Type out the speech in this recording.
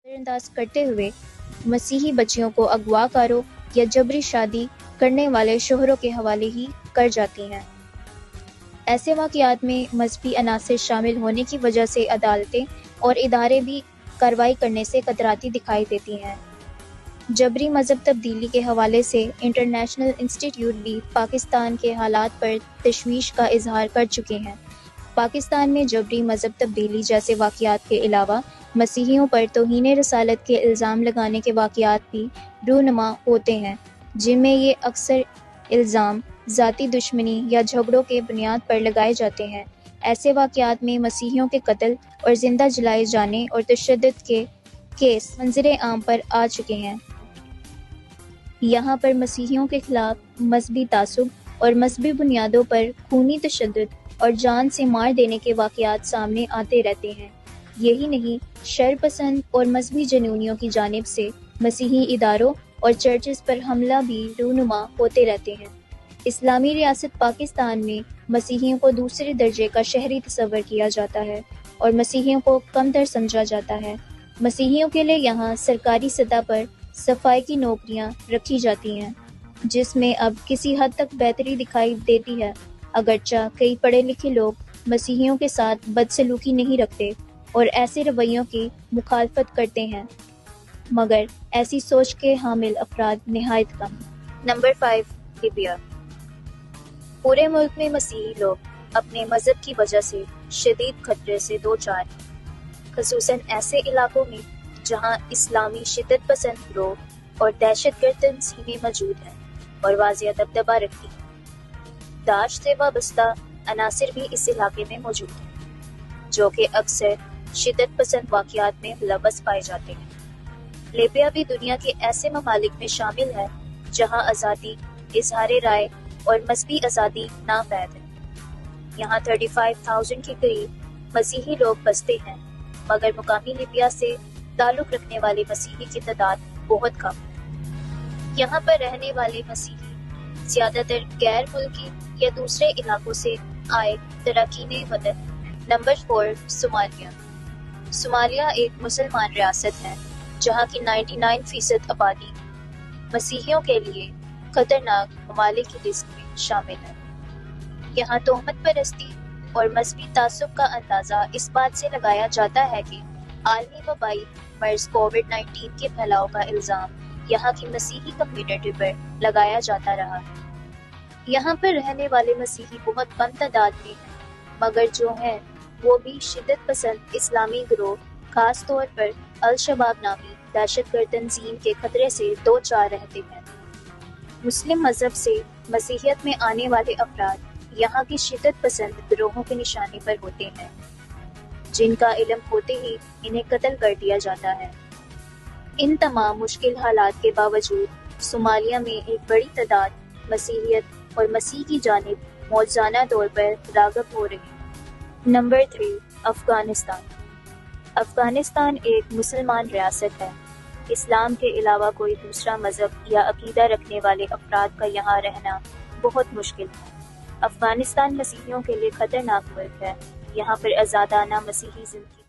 नजर अंदाज करते हुए मसीही बच्चियों को अगवाकारों या जबरी शादी करने वाले शोहरों के हवाले ही कर जाती हैं। ऐसे वाक़यात में मजहबी अनासर शामिल होने की वजह से अदालतें और इदारे भी कार्रवाई करने से कतराती दिखाई देती हैं। जबरी मज़हब तब्दीली के हवाले से इंटरनेशनल इंस्टीट्यूट भी पाकिस्तान के हालात पर तशवीश का इजहार कर चुके हैं। पाकिस्तान में जबरी मज़हब तब्दीली जैसे वाक़यात के अलावा मसीहियों पर तौहीन रसालत के इल्ज़ाम लगाने के वाक़यात भी रूनुमा होते हैं, जिनमें ये अक्सर इल्ज़ाम ज़ाती दुश्मनी या झगड़ों के बुनियाद पर लगाए जाते हैं। ऐसे वाक़यात में मसीहियों के कत्ल और ज़िंदा जलाए जाने और तशद्दुद के केस मंज़रे आम पर आ चुके हैं। यहाँ पर मसीहियों के खिलाफ मजहबी तासुब और मजहबी बुनियादों पर खूनी तशद्दुद और जान से मार देने के वाक़यात सामने आते रहते हैं। यही नहीं, शर पसंद और मजहबी जनूनियों की जानिब से मसीही इदारों और चर्चेस पर हमला भी रूनुमा होते रहते हैं। इस्लामी रियासत पाकिस्तान में मसीहियों को दूसरे दर्जे का शहरी तस्वर किया जाता है और मसीहियों को कमतर समझा जाता है। मसीहियों के लिए यहाँ सरकारी सतह पर सफाई की नौकरियाँ रखी जाती हैं, जिसमें अब किसी हद तक बेहतरी दिखाई देती है, अगरचा कई पढ़े लिखे लोग मसीहियों के साथ बदसलूकी नहीं रखते और ऐसे रवैयों की मुखालफत करते हैं, मगर ऐसी सोच के हामिल अफराद निहायत कम। Number 5, Libya. पूरे मुल्क में मसीही लोग अपने मजहब की वजह से शदीद खतरे से दो चार हैं, खसूसन ऐसे इलाकों में जहां इस्लामी शिद्दत पसंद गिरोह और दहशतगर्द तंजीमें मौजूद हैं और वाज़िया दबदबा रखती हैं। दाश से वाबस्ता अनासिर भी इस इलाके में मौजूद हैं, जो कि अक्सर शिद्दत पसंद वाक़यात में मुलव्वस पाए जाते हैं। लीबिया भी दुनिया के ऐसे ममालिक में शामिल है जहां आज़ादी, इज़हार राय और मजहबी आज़ादी नापैद है। यहाँ 35,000 के करीब मसीही लोग बसते हैं, मगर मुकामी लीबिया से ताल्लुक़ रखने वाले मसीही की तादाद बहुत कम है। यहाँ पर रहने वाले मसीही ज़्यादातर गैर मुल्की या दूसरे इलाकों से आए तराकीने वतन। Number 4, Somalia. सोमालिया एक मुसलमान रियासत है जहाँ की 99% आबादी मसीहियों के लिए खतरनाक ममालिक की लिस्ट में शामिल है। यहाँ तोहमत परस्ती और मजहबी तासुब का अंदाज़ा इस बात से लगाया जाता है कि आलमी वबाई मर्ज कोविड-19 के फैलाव का इल्ज़ाम यहाँ की मसीही कम्युनिटी पर लगाया जाता रहा है। यहाँ पर रहने वाले मसीही बहुत कम तादाद में हैं, मगर जो हैं वो भी शिद्दत पसंद इस्लामी गिरोह, खास तौर पर अल-शबाब नामी दहशतगर्द तंजीम के खतरे से दो चार रहते हैं। मुस्लिम मजहब से मसीहियत में आने वाले अफराद यहाँ की शिद्दत पसंद गिरोहों के निशाने पर होते हैं, जिनका इल्म होते ही इन्हें कत्ल कर दिया जाता है। इन तमाम मुश्किल हालात के बावजूद सोमालिया में एक बड़ी तादाद मसीहियत और मसीह की जानिब मौजूदा तौर पर राग़िब हो रही है। नंबर 3, अफ़गानिस्तान। अफ़गानिस्तान एक मुसलमान रियासत है। इस्लाम के अलावा कोई दूसरा मज़हब या अक़ीदा रखने वाले अफराद का यहाँ रहना बहुत मुश्किल है। अफ़गानिस्तान मसीहियों के लिए ख़तरनाक मुल्क है। यहाँ पर आज़ादाना मसीही ज़िंदगी